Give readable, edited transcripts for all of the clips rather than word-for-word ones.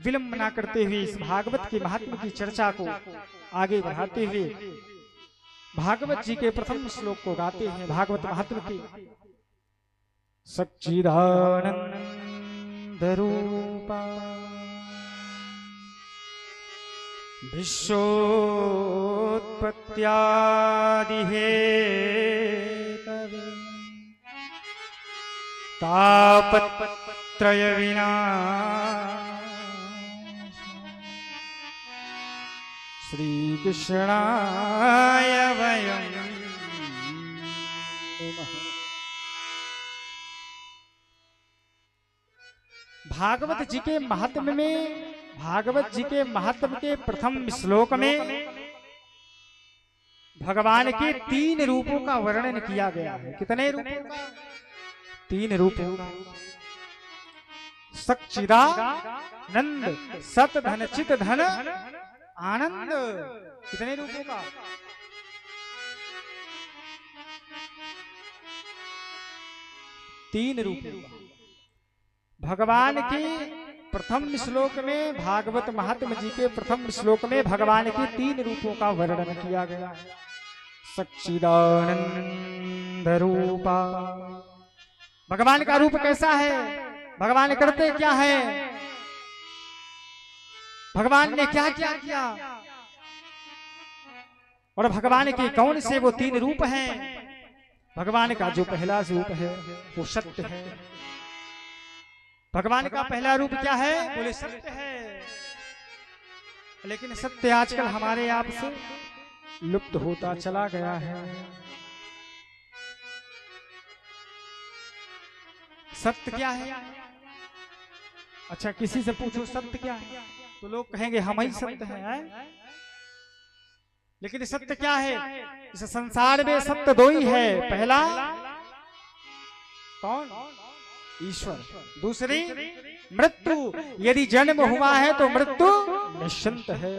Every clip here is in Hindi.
विलंब न करते हुए इस भागवत के महात्म की चर्चा को आगे बढ़ाते हुए भागवत जी के प्रथम श्लोक को गाते हैं। भागवत महात्म के सच्चिदानंद रूपा विश्वोत्पत्त्यादि हेतवे तापत्रय विनाश श्री कृष्णाय वयं नमः। भागवत जी के महात्म्य में, भागवत जी के महात्म्य के प्रथम श्लोक में भगवान के 3 रूपों का वर्णन किया गया है। कितने रूपों का? 3 रूपों का। सच्चिदानंद, सत धन चित धन आनंद। कितने रूपों का? 3 रूपों का। भगवान की प्रथम श्लोक में, भागवत महात्म जी के प्रथम श्लोक में भगवान के 3 रूपों का वर्णन किया गया। सच्चिदानंद रूपा, भगवान का रूप कैसा है, भगवान करते क्या है, भगवान ने क्या क्या किया, और भगवान के कौन से वो 3 रूप हैं। भगवान का जो पहला रूप है वो सत्य है। भगवान का पहला रूप क्या है? बोले सत्य है। लेकिन सत्य आजकल हमारे आप से लुप्त होता चला गया है। सत्य क्या है? अच्छा किसी से पूछो सत्य क्या है तो लोग कहेंगे हम ही सत्य हैं। लेकिन सत्य क्या है? इस संसार में सत्य 2 ही है। पहला कौन? ईश्वर। दूसरी मृत्यु। यदि जन्म हुआ है तो मृत्यु निश्चिंत है।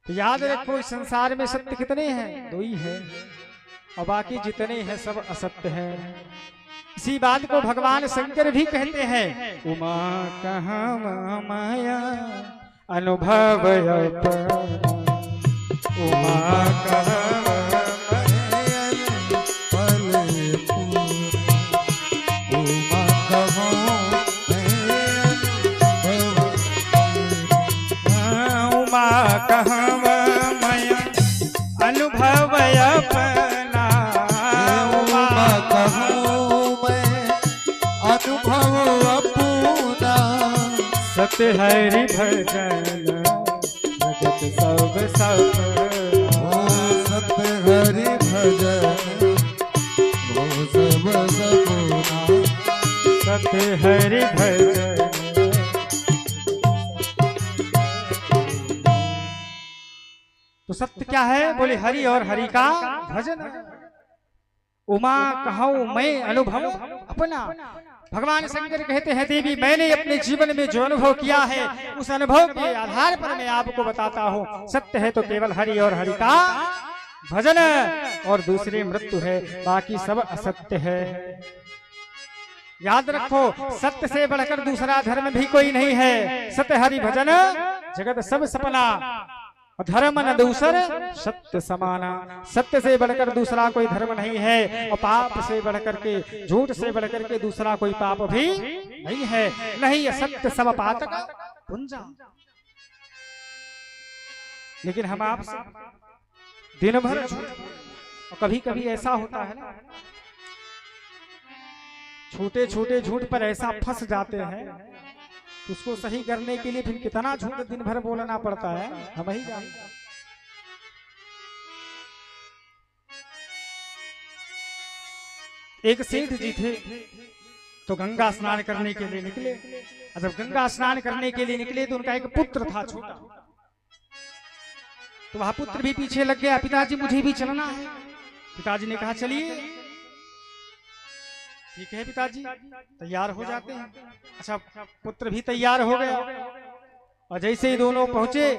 तो याद रखो इस संसार में सत्य कितने हैं? 2 ही है, और बाकी जितने हैं सब असत्य हैं। इसी बात को भगवान शंकर भी कहते हैं, उमा कहाँ माया अनुभव, उमा कहाँ अनुभव अपना, उमा कहूँ मैं अनुभव अपना। सत्य हरि भजन जगत सब सपना, सत्य हरि भजन वो सब सपना, सत्य हरि भजन। तो सत्य क्या है? बोले हरि और हरि का भजन। उमा कहूँ मैं अनुभव अपना। भगवान शंकर कहते हैं देवी मैंने अपने जीवन में जो अनुभव किया है उस अनुभव के आधार पर मैं आपको बताता हूँ। सत्य है तो केवल हरि और हरि का भजन, और दूसरी मृत्यु है, बाकी सब असत्य है। याद रखो सत्य से बढ़कर दूसरा धर्म भी कोई नहीं है। सत्य हरि भजन जगत सब सपना, धर्म न दूसर सत्य समाना। सत्य से बढ़कर दूसरा कोई धर्म नहीं है, और पाप से बढ़कर के, झूठ से बढ़कर के दूसरा कोई पाप भी नहीं है। नहीं सत्य सब पातक पुंजा। लेकिन हम आपसे दिन भर झूठ, और कभी कभी ऐसा होता है ना छोटे छोटे झूठ पर ऐसा फंस जाते हैं, उसको सही करने के लिए फिर कितना झूठ दिन भर बोलना पड़ता है हम ही जानते। एक सेठ जी थे तो गंगा स्नान करने के लिए निकले। जब गंगा स्नान करने के लिए निकले तो उनका एक पुत्र था छोटा, तो वह पुत्र भी पीछे लग गया, पिताजी मुझे भी चलना है। पिताजी ने कहा चलिए। ठीक है पिताजी, तैयार हो जाते हैं। अच्छा पुत्र भी तैयार हो गया, और जैसे ही दोनों पहुंचे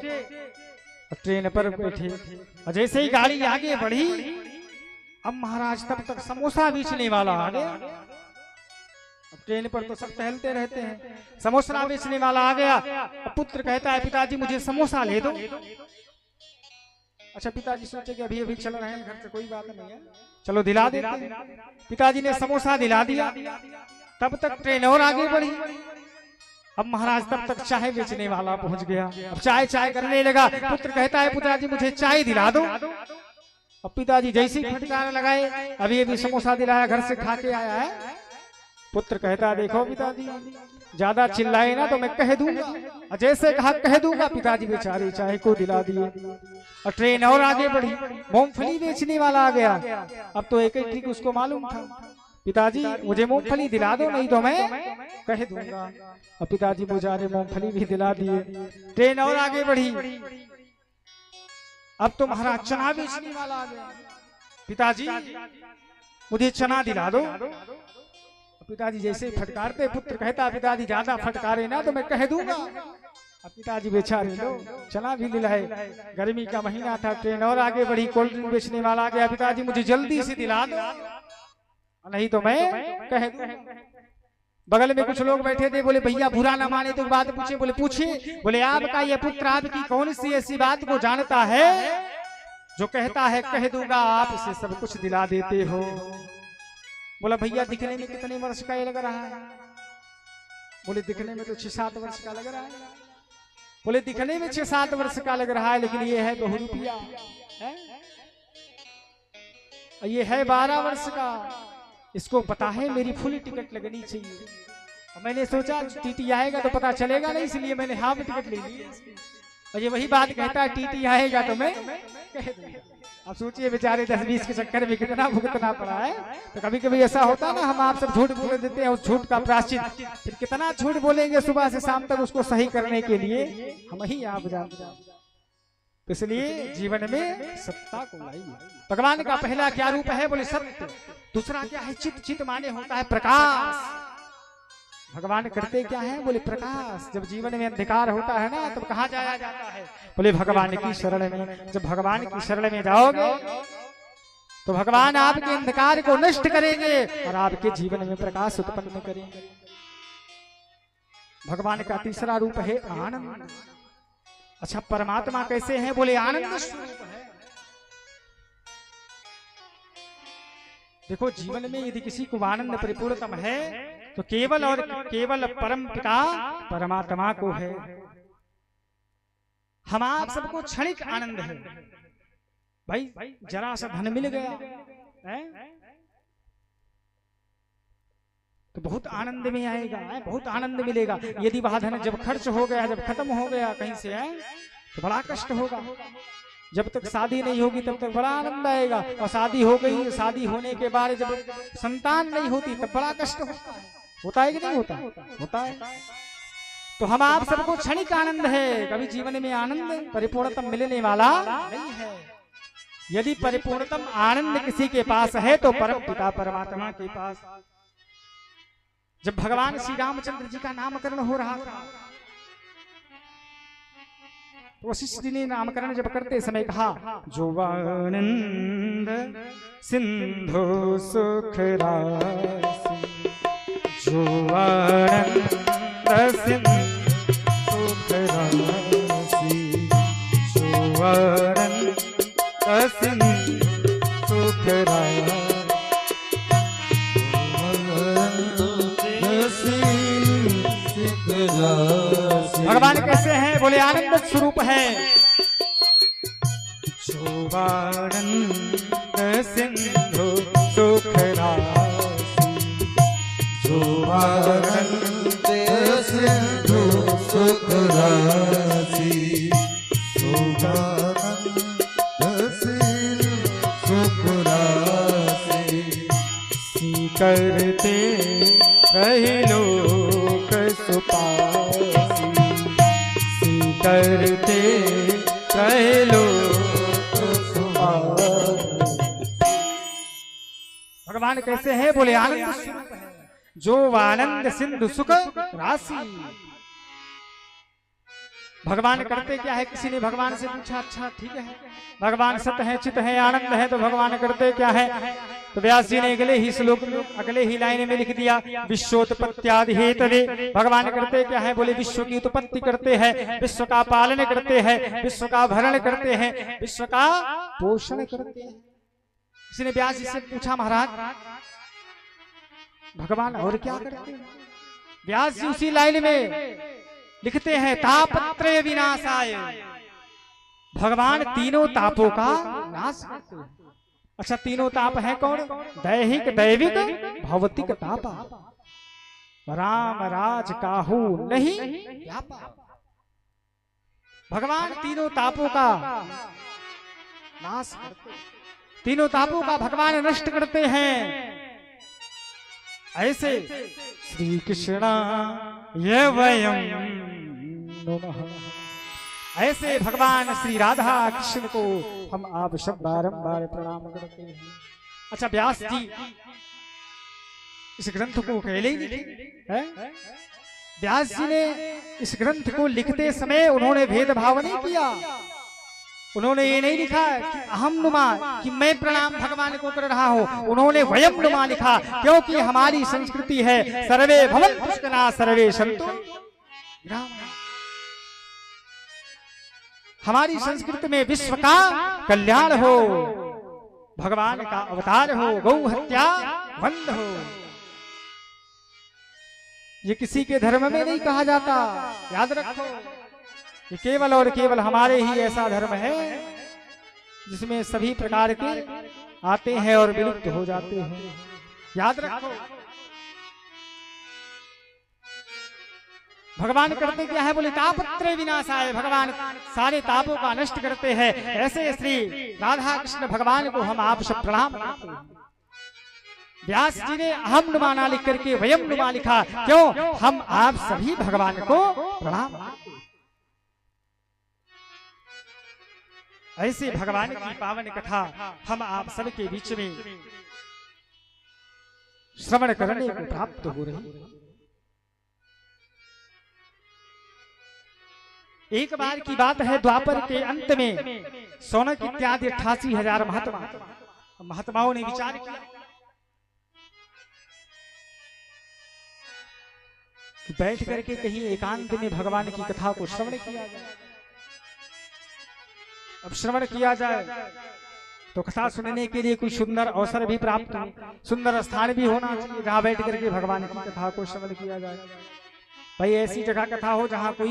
ट्रेन पर बैठे, और जैसे ही गाड़ी आगे बढ़ी, अब महाराज तब तक समोसा बेचने वाला आ गया। ट्रेन पर तो सब टहलते रहते हैं। समोसा बेचने वाला आ गया। अब पुत्र कहता है पिताजी मुझे समोसा ले दो। अच्छा पिताजी सोचे कि अभी अभी चल रहे हैं घर से, कोई बात नहीं है, चलो दिला देते हैं। पिताजी ने समोसा दिला दिया। तब तक ट्रेन और आगे बढ़ी। अब महाराज तब तक चाय बेचने वाला पहुंच गया। अब चाय चाय करने लगा। पुत्र कहता है पिताजी मुझे चाय दिला दो। अब पिताजी जैसे ही फटकार लगाए, अभी अभी समोसा दिलाया, घर से खा के आया है। पुत्र कहता है देखो पिताजी ज्यादा चिल्लाए ना तो मैं कह दूंगा। जैसे कहा कह दूंगा, पिताजी बेचारे चाय को दिला दिए। और ट्रेन और आगे बढ़ी। मूंगफली बेचने वाला आ गया। अब तो एक ट्रिक उसको मालूम था, पिताजी मुझे मूंगफली दिला दो नहीं तो मैं कह दूंगा। अब पिताजी बेचारे मूंगफली भी दिला दिए। ट्रेन और आगे बढ़ी। अब तो महाराज चना बेचने वाला आ गया। पिताजी मुझे चना दिला दो। पिताजी जैसे फटकारते, पुत्र कहता पिताजी ज्यादा फटकारे ना तो मैं कह दूंगा। अब पिताजी बेचारे लो चना भी दिलाए। गर्मी का महीना था। ट्रेन और आगे बढ़ी। कोल्ड ड्रिंक बेचने वाला आ गया। पिताजी मुझे जल्दी से दिला दो नहीं तो मैं कह दूंगा। बगल में कुछ लोग बैठे थे। बोले भैया बुरा ना माने तो बात पूछे। बोले पूछिए। बोले आपका ये पुत्र आपकी कौन सी ऐसी बात को जानता है जो कहता है कह दूंगा आप इसे सब कुछ दिला देते हो। बोला भैया दिखने में कितने वर्ष का ये लग रहा है। बोले दिखने में तो 6-7 वर्ष का लग रहा है। बोले दिखने में 6-7 वर्ष का लग रहा है लेकिन ये है बहुरूपिया है, ये है 12 वर्ष का। इसको पता है मेरी फुल टिकट लगनी चाहिए। मैंने सोचा टीटी आएगा तो पता चलेगा नहीं, इसलिए मैंने हाफ टिकट ले ली। और ये वही बात कहता है टीटी आएगा तो मैं कह दूंगा। अब सोचिए बेचारे 10-20 के चक्कर में कितना भुगतना पड़ा है। तो कभी कभी ऐसा होता है ना, हम आप सब झूठ बोल देते हैं, उस झूठ का प्रायश्चित फिर कितना झूठ बोलेंगे सुबह से शाम तक उसको सही करने के लिए हम ही आप जानते हैं। तो इसलिए जीवन में सत्ता को लाइए। भगवान का पहला क्या रूप है? बोले सत्य। दूसरा क्या है? चित। चित माने होता है प्रकाश। भगवान करते क्या है? बोले प्रकाश। जब जीवन में अंधकार होता है ना तब कहाँ जाया जाता है? बोले भगवान की शरण में। जब भगवान की शरण में जाओगे तो भगवान आपके अंधकार को नष्ट करेंगे और आपके जीवन में प्रकाश उत्पन्न करेंगे। भगवान का तीसरा रूप है आनंद। अच्छा परमात्मा कैसे हैं? बोले आनंद स्वरूप है। देखो जीवन में यदि किसी को आनंद परिपूर्णतम है तो केवल और केवल परम पिता परमात्मा को है। हम आप सबको क्षणिक आनंद है। भाई जरा सा धन मिल गया है तो बहुत आनंद में आएगा, बहुत आनंद मिलेगा। यदि वह धन जब खर्च हो गया, जब खत्म हो गया कहीं से है तो बड़ा कष्ट होगा। जब तक शादी नहीं होगी तब तक बड़ा आनंद आएगा, और शादी हो गई, शादी होने के बाद जब संतान नहीं होती तब बड़ा कष्ट होता है कि नहीं होता? होता है। तो हम आप सबको क्षणिक आनंद है, कभी जीवन में आनंद परिपूर्णतम मिलने वाला नहीं है। यदि परिपूर्णतम आनंद किसी के पास है तो परम पिता परमात्मा के पास। जब भगवान श्री रामचंद्र जी का नामकरण हो रहा था तो वशिष्ठ जी ने नामकरण जब करते समय कहा, जो आनंद सिंधु सुख राशि, जो आनंद सिंधु सुख राशि, जो आनंद सिंधु सुख राशि। भगवान कैसे हैं? बोले आनंद स्वरूप है। जो आनंद सिंधु सुख राशि, जो आनंद सिंधु सुख राशि, जो आनंद सिंधु सुख राशि, सी करते रहे लोक सुपासी, सी करते रहे लोक सुपासी। भगवान कैसे हैं? बोले आनंद स्वरूप है। जो आनंद सिंधु सुख राशि। भगवान करते क्या है? किसी ने भगवान से पूछा, अच्छा ठीक है, भगवान सत्य है, चित है, आनंद है, तो भगवान करते क्या है? तो व्यास जी ने अगले ही श्लोक में, अगले ही लाइन में लिख दिया, विश्वोत्पत्त्यादि हेतवे। भगवान करते क्या है? बोले विश्व की उत्पत्ति करते हैं, विश्व का पालन करते हैं, विश्व का भरण करते हैं, विश्व का पोषण करते हैं। किसी ने व्यास जी से पूछा, महाराज भगवान और क्या करते हैं? व्यास जी उसी लाइन में लिखते हैं, तापत्रय विनाशाय। भगवान तीनों तापों का नाश करते हैं। अच्छा, तीनों ताप है कौन? दैहिक, दैविक, भौतिक ताप। राम राज काहू नहीं व्यापा। भगवान तीनों तापों का नाश करते, तीनों तापों का भगवान नष्ट करते हैं। ऐसे श्री कृष्ण ये वयम नमः, ऐसे भगवान श्री राधा कृष्ण को हम आप सब बारंबार प्रणाम करते हैं। अच्छा, व्यास जी इस ग्रंथ को अकेले ही लिखे हैं? व्यास जी ने इस ग्रंथ को लिखते समय उन्होंने भेदभाव नहीं किया। उन्होंने ये नहीं लिखा कि अहम नुमा, कि मैं प्रणाम भगवान को कर रहा हूं। उन्होंने वयम नुमा लिखा, क्योंकि हमारी संस्कृति है सर्वे भवन्तु पुष्कना सर्वे सन्तु ग्राम। हमारी संस्कृति में विश्व का कल्याण हो, भगवान का अवतार हो, गौ हत्या बंद हो। ये किसी के धर्म में नहीं कहा जाता, याद रखो। ये केवल और केवल हमारे ही ऐसा धर्म है जिसमें सभी प्रकार के आते हैं और विलुप्त हो जाते हैं, याद रखो। भगवान करते क्या है? बोले तापत्रय विनाशाय। भगवान सारे तापों का नष्ट करते हैं। ऐसे श्री राधा कृष्ण भगवान को हम आप सब प्रणाम करते हैं। व्यास जी ने अहम नुमा ना लिख करके वयम नुमा लिखा, क्यों? हम आप सभी भगवान को प्रणाम करते हैं। ऐसे भगवान की पावन कथा हम आप सबके बीच में श्रवण करने को प्राप्त हो रही है। एक बार की बात है, द्वापर के अंत में सौनक इत्यादि 88,000 महात्माओं ने विचार किया कि बैठ करके कहीं एकांत में भगवान की कथा को श्रवण किया जाए। अब श्रवण किया जाए तो कथा सुनने के लिए कोई सुंदर अवसर भी प्राप्त हो, सुंदर स्थान भी होना चाहिए जहां बैठ करके भगवान की कथा को श्रवण किया जाए। भाई ऐसी जगह कथा हो जहां कोई